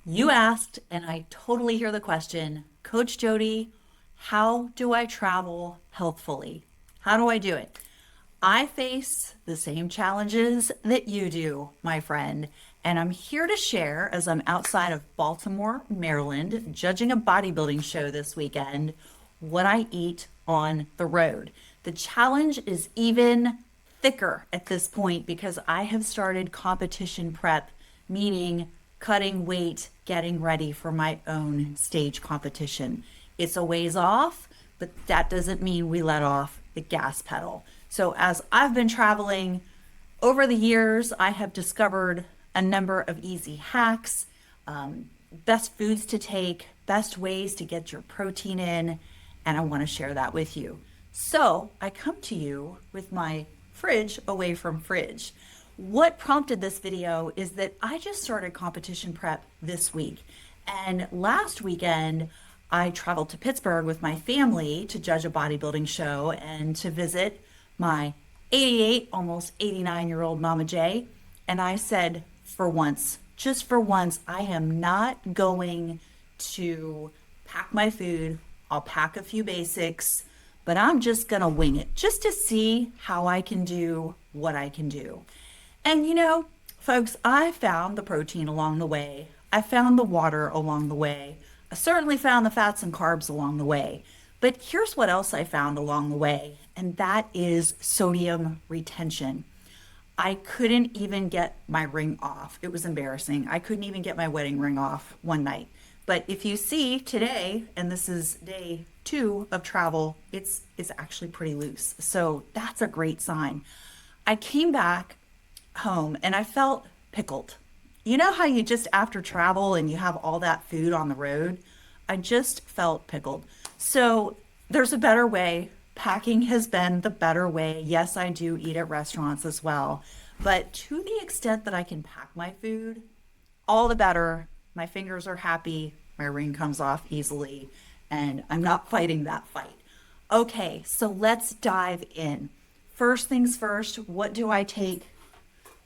You asked, and I totally hear the question, Coach Jody, how do I travel healthfully? How do I do it? I face the same challenges that you do, my friend, and I'm here to share as I'm outside of Baltimore, Maryland, judging a bodybuilding show this weekend, what I eat on the road. The challenge is even thicker at this point because I have started competition prep, meaning cutting weight, getting ready for my own stage competition. It's a ways off, but that doesn't mean we let off the gas pedal. So, as I've been traveling over the years, I have discovered a number of easy hacks, best foods to take, best ways to get your protein in, and I want to share that with you. So, I come to you with my fridge away from fridge. What prompted this video is that I just started competition prep this week. And last weekend, I traveled to Pittsburgh with my family to judge a bodybuilding show and to visit my 88, almost 89-year-old Mama J. And I said, for once, just for once, I am not going to pack my food. I'll pack a few basics, but I'm just going to wing it just to see how I can do what I can do. And folks, I found the protein along the way. I found the water along the way. I certainly found the fats and carbs along the way. But here's what else I found along the way, and that is sodium retention. I couldn't even get my ring off. It was embarrassing. I couldn't even get my wedding ring off one night. But if you see today, and this is day 2 of travel, it's actually pretty loose. So that's a great sign. I came back home and I felt pickled. You know how you just after travel and you have all that food on the road? I just felt pickled. So there's a better way. Packing has been the better way. Yes, I do eat at restaurants as well. But to the extent that I can pack my food, all the better. My fingers are happy. My ring comes off easily. And I'm not fighting that fight. Okay, so let's dive in. First things first, what do I take?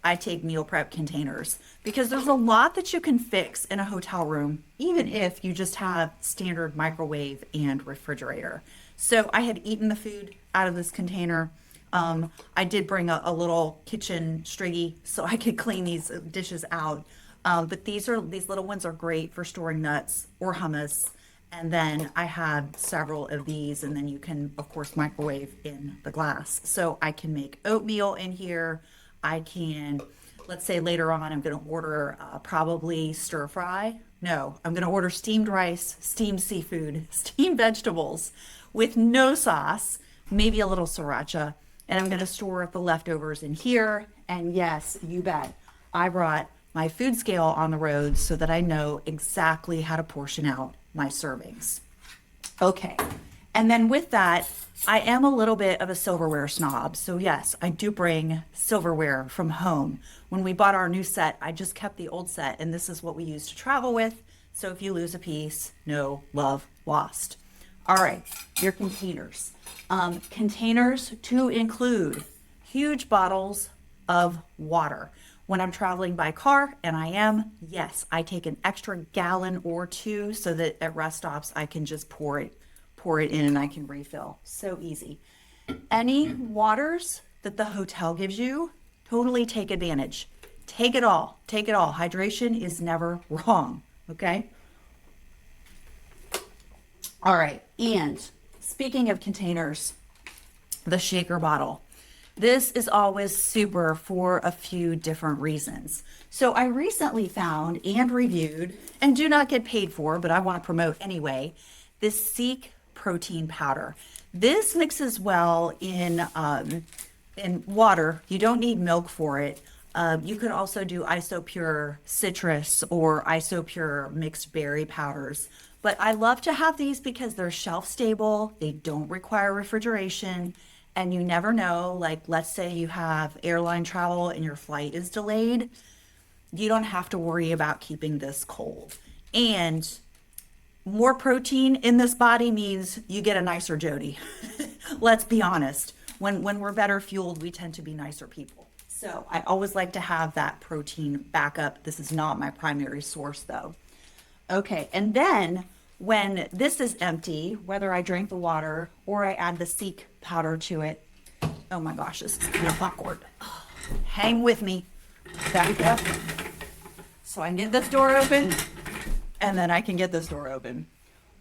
I take meal prep containers because there's a lot that you can fix in a hotel room, even if you just have standard microwave and refrigerator. So I had eaten the food out of this container. I did bring a little kitchen striggy so I could clean these dishes out. But these little ones are great for storing nuts or hummus. And then I have several of these, and then you can, of course, microwave in the glass. So I can make oatmeal in here. I can, let's say later on, I'm going to order probably stir fry. No, I'm going to order steamed rice, steamed seafood, steamed vegetables with no sauce, maybe a little sriracha. And I'm going to store the leftovers in here. And yes, you bet, I brought my food scale on the road so that I know exactly how to portion out my servings. Okay. And then with that, I am a little bit of a silverware snob. So yes, I do bring silverware from home. When we bought our new set, I just kept the old set, and this is what we use to travel with. So if you lose a piece, no love lost. All right, your containers. Containers to include huge bottles of water. When I'm traveling by car, and I am, yes, I take an extra gallon or two so that at rest stops I can just pour it in and I can refill. So easy. Any waters that the hotel gives you, totally take advantage. Take it all. Take it all. Hydration is never wrong. Okay? All right. And speaking of containers, the shaker bottle. This is always super for a few different reasons. So I recently found and reviewed, and do not get paid for, but I want to promote anyway, this Seek protein powder. This mixes well in water. You don't need milk for it. You could also do isopure citrus or isopure mixed berry powders. But I love to have these because they're shelf stable. They don't require refrigeration. And you never know, like let's say you have airline travel and your flight is delayed. You don't have to worry about keeping this cold. And more protein in this body means you get a nicer Jody. Let's be honest. When we're better fueled, we tend to be nicer people. So I always like to have that protein backup. This is not my primary source though. Okay, and then when this is empty, whether I drink the water or I add the seek powder to it, oh my gosh, this is kind of awkward. Hang with me. Back up. So I can get this door open, and then I can get this door open.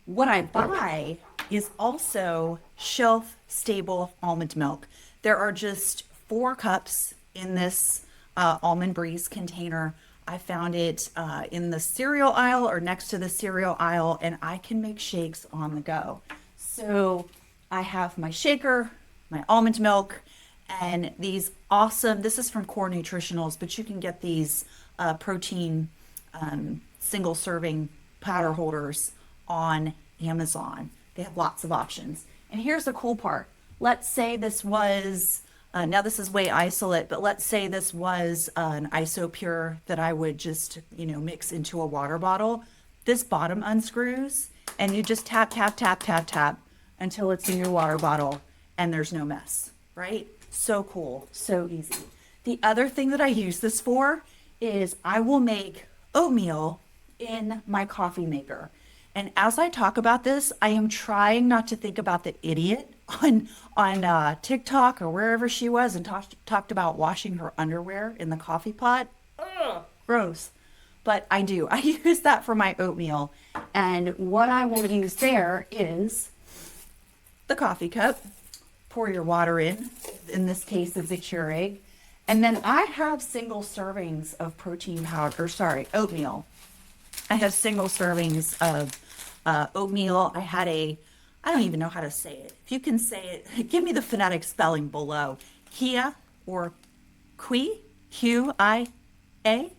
What I buy is also shelf-stable almond milk. There are just 4 cups in this Almond Breeze container. I found it in the cereal aisle or next to the cereal aisle, and I can make shakes on the go. So I have my shaker, my almond milk, and these awesome, this is from Core Nutritionals, but you can get these protein single serving powder holders on Amazon. They have lots of options. And here's the cool part. Let's say this was, now this is whey isolate, but let's say this was an isopure that I would just, mix into a water bottle. This bottom unscrews and you just tap, tap, tap, tap, tap until it's in your water bottle and there's no mess, right? So cool, so easy. The other thing that I use this for is I will make oatmeal in my coffee maker. And as I talk about this, I am trying not to think about the idiot on TikTok or wherever she was and talked about washing her underwear in the coffee pot. Ugh, gross. But I do. I use that for my oatmeal. And what I will use there is the coffee cup. Pour your water in this case it's a Keurig. And then I have single servings of oatmeal. I have single servings of oatmeal. I don't even know how to say it. If you can say it, give me the phonetic spelling below. Kia or Qui, Q-I-A,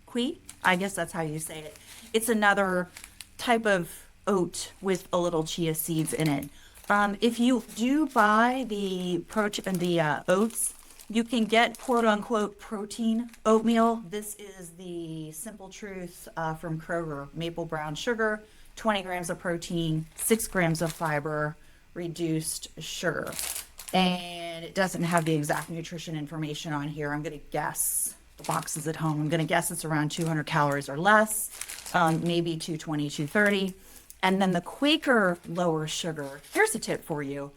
Qui. I guess that's how you say it. It's another type of oat with a little chia seeds in it. If you do buy the oats, you can get quote unquote protein oatmeal. This is the Simple Truth from Kroger, maple brown sugar, 20 grams of protein, 6 grams of fiber, reduced sugar. And it doesn't have the exact nutrition information on here. I'm going to guess, the box is at home, I'm going to guess it's around 200 calories or less, maybe 220, 230. And then the Quaker lower sugar, here's a tip for you.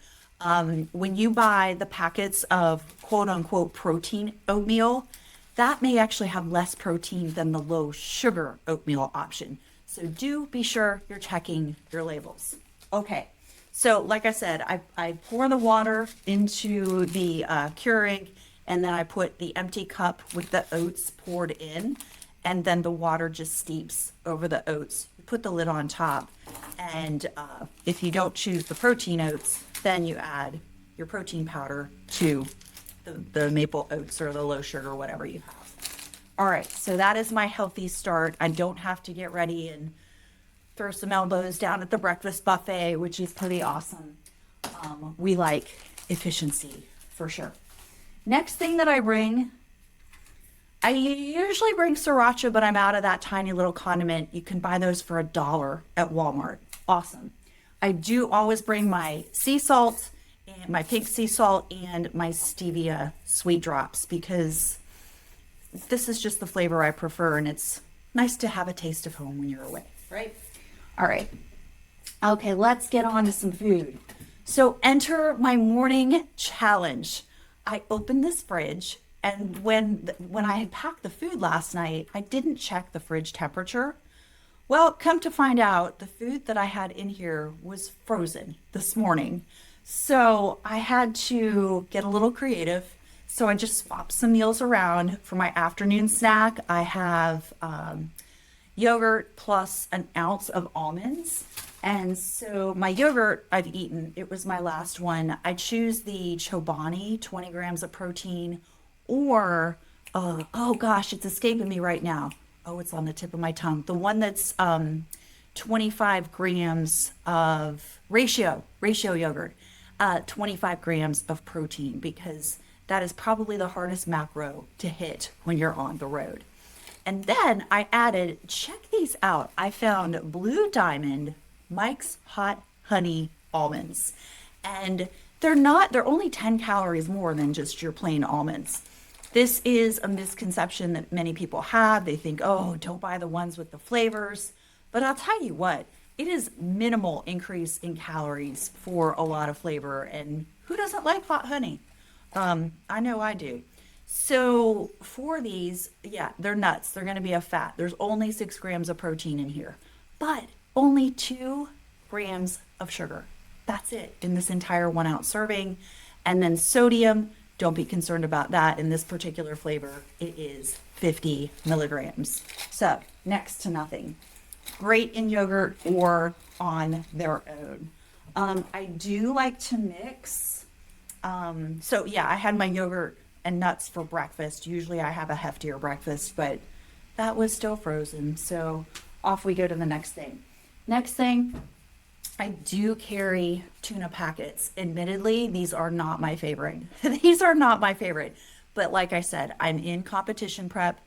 When you buy the packets of quote unquote protein oatmeal, that may actually have less protein than the low sugar oatmeal option. So do be sure you're checking your labels. Okay, so like I said, I pour the water into the Keurig, and then I put the empty cup with the oats poured in, and then the water just steeps over the oats. You put the lid on top, and if you don't choose the protein oats, then you add your protein powder to the maple oats or the low sugar, whatever you have. All right, so that is my healthy start. I don't have to get ready and throw some elbows down at the breakfast buffet, which is pretty awesome. We like efficiency for sure. Next thing that I bring, I usually bring sriracha, but I'm out of that tiny little condiment. You can buy those for $1 at Walmart. Awesome. I do always bring my sea salt, and my pink sea salt, and my stevia sweet drops, because this is just the flavor I prefer, and it's nice to have a taste of home when you're away, right? All right. Okay, let's get on to some food. So enter my morning challenge. I opened this fridge, and when I had packed the food last night, I didn't check the fridge temperature. Well, come to find out, the food that I had in here was frozen this morning. So I had to get a little creative. So I just swapped some meals around. For my afternoon snack, I have yogurt plus an ounce of almonds. And so my yogurt I've eaten, it was my last one. I choose the Chobani, 20 grams of protein, or, oh gosh, it's escaping me right now. Oh, it's on the tip of my tongue. The one that's 25 grams of ratio yogurt, 25 grams of protein, because that is probably the hardest macro to hit when you're on the road. And then I added, check these out. I found Blue Diamond Mike's Hot Honey Almonds. And they're only 10 calories more than just your plain almonds. This is a misconception that many people have. They think, oh, don't buy the ones with the flavors. But I'll tell you what, it is minimal increase in calories for a lot of flavor. And who doesn't like hot honey? I know I do. So for these, yeah, they're nuts. They're going to be a fat. There's only 6 grams of protein in here, but only 2 grams of sugar. That's it in this entire 1 ounce serving. And then sodium, don't be concerned about that. In this particular flavor, it is 50 milligrams. So next to nothing. Great in yogurt or on their own. I do like to mix. So yeah, I had my yogurt and nuts for breakfast. Usually I have a heftier breakfast, but that was still frozen. So off we go to the next thing. Next thing, I do carry tuna packets. Admittedly, these are not my favorite. These are not my favorite. But like I said, I'm in competition prep.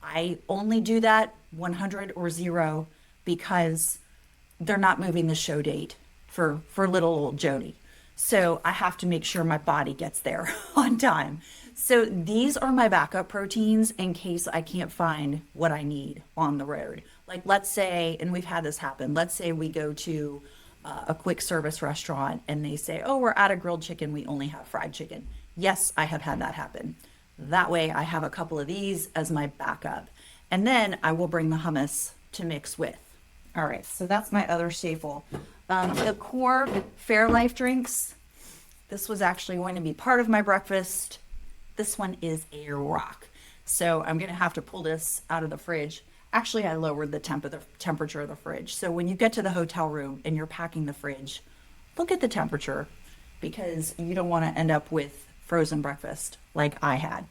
I only do that 100 or 0 because they're not moving the show date for little old Jody. So I have to make sure my body gets there on time. So these are my backup proteins in case I can't find what I need on the road. Like let's say, and we've had this happen, let's say we go to a quick service restaurant and they say, oh, we're out of grilled chicken, we only have fried chicken. Yes, I have had that happen. That way I have a couple of these as my backup. And then I will bring the hummus to mix with. All right, so that's my other staple. The core Fairlife drinks, this was actually going to be part of my breakfast. This one is a rock. So I'm gonna have to pull this out of the fridge. Actually, I lowered the temperature of the fridge. So when you get to the hotel room and you're packing the fridge, look at the temperature because you don't want to end up with frozen breakfast like I had.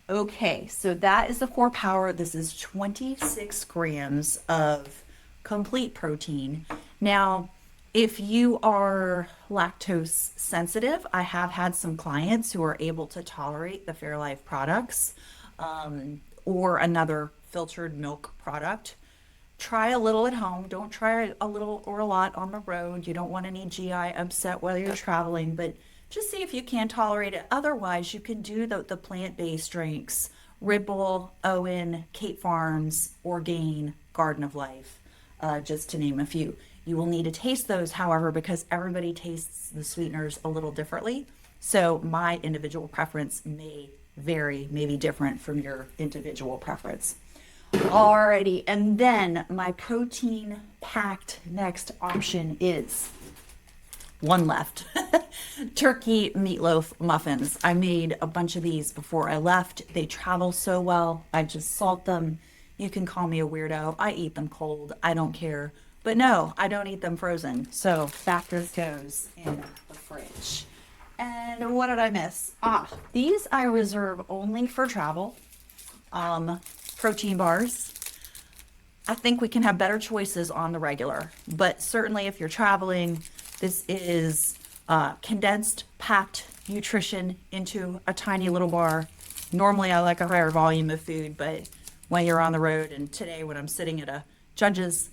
Okay, so that is the core power. This is 26 grams of complete protein. Now, if you are lactose sensitive, I have had some clients who are able to tolerate the Fairlife products or another filtered milk product. Try a little at home. Don't try a little or a lot on the road. You don't want any GI upset while you're traveling, but just see if you can tolerate it. Otherwise, you can do the plant-based drinks, Ripple, Owen, Kate Farms, Orgain, Garden of Life, just to name a few. You will need to taste those, however, because everybody tastes the sweeteners a little differently. So my individual preference may vary, may be different from your individual preference. Alrighty, and then my protein packed next option is one left. Turkey meatloaf muffins. I made a bunch of these before I left. They travel so well. I just salt them. You can call me a weirdo. I eat them cold. I don't care. But no, I don't eat them frozen. So back this goes in the fridge. And what did I miss? These I reserve only for travel. Protein bars. I think we can have better choices on the regular, but certainly if you're traveling, this is condensed, packed nutrition into a tiny little bar. Normally I like a higher volume of food, but when you're on the road, and today when I'm sitting at a judge's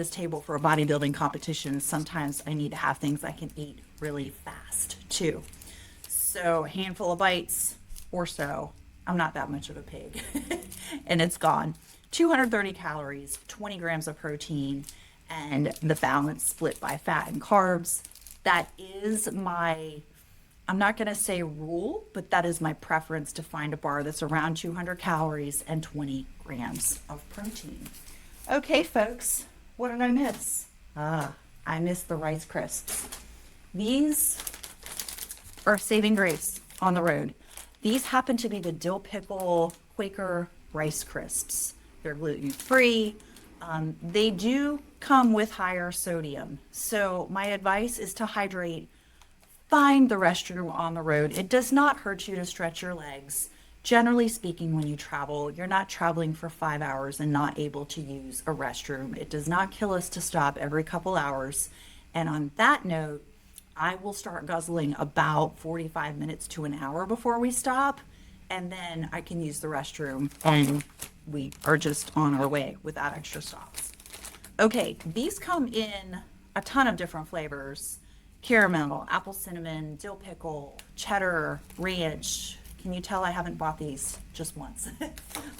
table for a bodybuilding competition, sometimes I need to have things I can eat really fast too. So a handful of bites or so. I'm not that much of a pig. And it's gone. 230 calories, 20 grams of protein, and the balance split by fat and carbs. That is my, I'm not going to say rule, but that is my preference to find a bar that's around 200 calories and 20 grams of protein. Okay, folks, what did I miss? I missed the Rice Crisps. These are saving grace on the road. These happen to be the dill pickle Quaker Rice Crisps. They're gluten-free. They do come with higher sodium. So my advice is to hydrate. Find the restroom on the road. It does not hurt you to stretch your legs. Generally speaking, when you travel, you're not traveling for 5 hours and not able to use a restroom. It does not kill us to stop every couple hours. And on that note, I will start guzzling about 45 minutes to an hour before we stop, and then I can use the restroom and we are just on our way without extra stops. Okay, these come in a ton of different flavors. Caramel, apple cinnamon, dill pickle, cheddar, ranch. Can you tell I haven't bought these just once?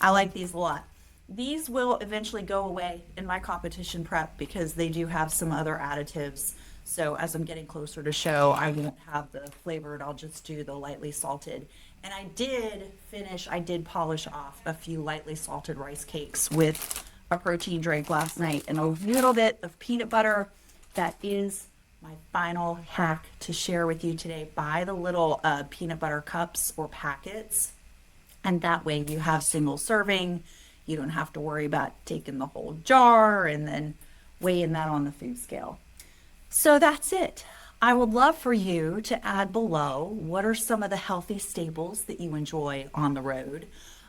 I like these a lot. These will eventually go away in my competition prep because they do have some other additives. So as I'm getting closer to show, I won't have the flavored, I'll just do the lightly salted. And I did polish off a few lightly salted rice cakes with a protein drink last night and a little bit of peanut butter. That is my final hack to share with you today. Buy the little peanut butter cups or packets, and that way you have single serving. You don't have to worry about taking the whole jar and then weighing that on the food scale. So that's it. I would love for you to add below what are some of the healthy staples that you enjoy on the road.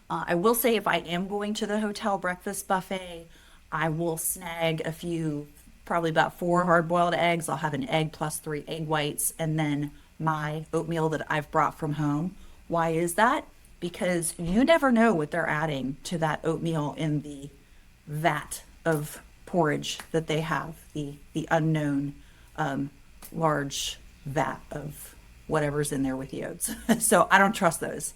I will say if I am going to the hotel breakfast buffet, I will snag a few, probably about 4 hard-boiled eggs. I'll have an egg plus 3 egg whites and then my oatmeal that I've brought from home. Why is that? Because you never know what they're adding to that oatmeal in the vat of porridge that they have, the unknown large vat of whatever's in there with the oats. So I don't trust those.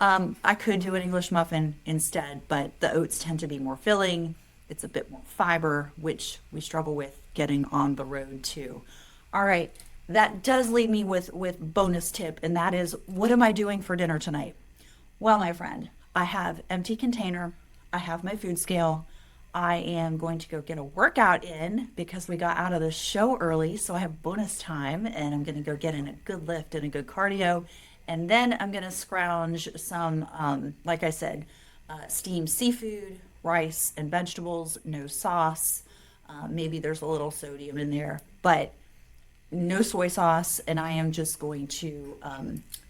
I could do an English muffin instead, but the oats tend to be more filling. It's a bit more fiber, which we struggle with getting on the road too. All right, that does leave me with bonus tip, and that is, what am I doing for dinner tonight? Well, my friend, I have empty container. I have my food scale. I am going to go get a workout in because we got out of the show early, so I have bonus time, and I'm going to go get in a good lift and a good cardio. And then I'm going to scrounge some, like I said, steamed seafood, rice, and vegetables, no sauce. Maybe there's a little sodium in there, but no soy sauce. And I am just going to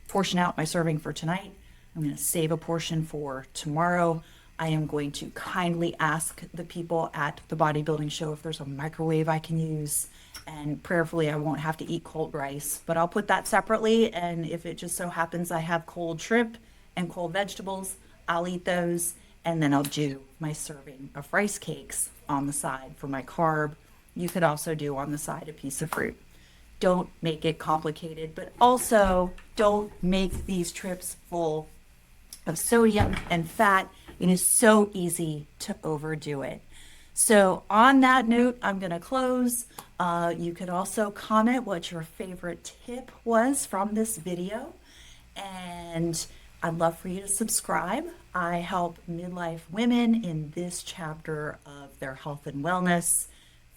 portion out my serving for tonight. I'm going to save a portion for tomorrow. I am going to kindly ask the people at the bodybuilding show if there's a microwave I can use. And prayerfully, I won't have to eat cold rice, but I'll put that separately. And if it just so happens I have cold shrimp and cold vegetables, I'll eat those. And then I'll do my serving of rice cakes on the side for my carb. You could also do on the side a piece of fruit. Don't make it complicated, but also don't make these trips full of sodium and fat. It is so easy to overdo it. So on that note, I'm going to close. You could also comment what your favorite tip was from this video. And I'd love for you to subscribe. I help midlife women in this chapter of their health and wellness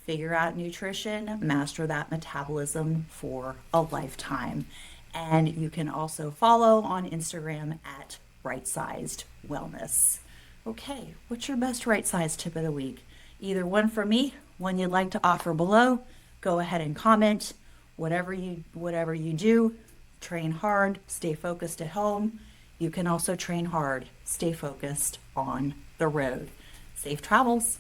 figure out nutrition, master that metabolism for a lifetime. And you can also follow on Instagram at Wright-Sized Wellness. Okay, what's your best right-sized tip of the week? Either one from me, one you'd like to offer below, go ahead and comment. Whatever you do, train hard, stay focused at home. You can also train hard, stay focused on the road. Safe travels.